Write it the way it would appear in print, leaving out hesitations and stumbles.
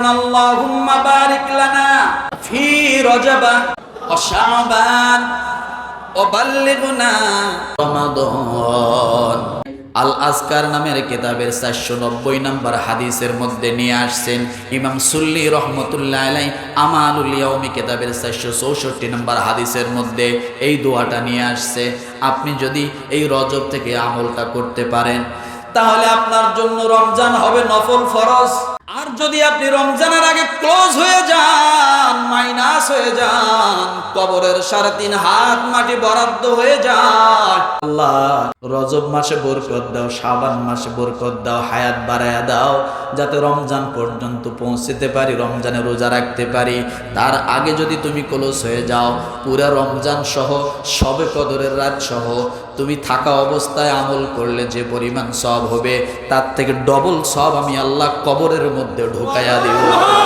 আল্লাহুম্মা বারিক লানা ফি রজব ওয়া শাবান ওয়া বাল্লিগনা রমাদান। আল আজকার নামের কিতাবের 490 নম্বর হাদিসের মধ্যে নিয়ে আসছেন ইমাম সুল্লি রহমতুল্লাহ আলাইহি আমালুল ইয়াউমি কিতাবের 464 নম্বর হাদিসের মধ্যে এই দোয়াটা নিয়ে আসছে। আপনি যদি এই রজব থেকে আমলটা করতে পারেন তাহলে আপনার জন্য রমজান হবে নফল ফরজ। আর যদি আপনি রমজানের আগে ক্লোজ হয়ে যান, মাইনাস হয়ে যান, কবরের 3.5 হাত মাটি বরাদ্দ হয়ে যায়। আল্লাহ রজব মাসে বরকত দাও, শাবান মাসে বরকত দাও, হায়াত বাড়ায়া দাও, যাতে রমজান পর্যন্ত পৌঁছতে পারি, রমজানে রোজা রাখতে পারি। তার আগে যদি তুমি ক্লোজ হয়ে যাও, পুরা রমজান সহ শবে কদরের রাত সহ তুমি থাকা অবস্থায় আমল করলে যে পরিমাণ সওয়াব হবে তার থেকে ডবল সওয়াব আমি আল্লাহ কবরের মধ্যে ঢুকাইয়া দিব।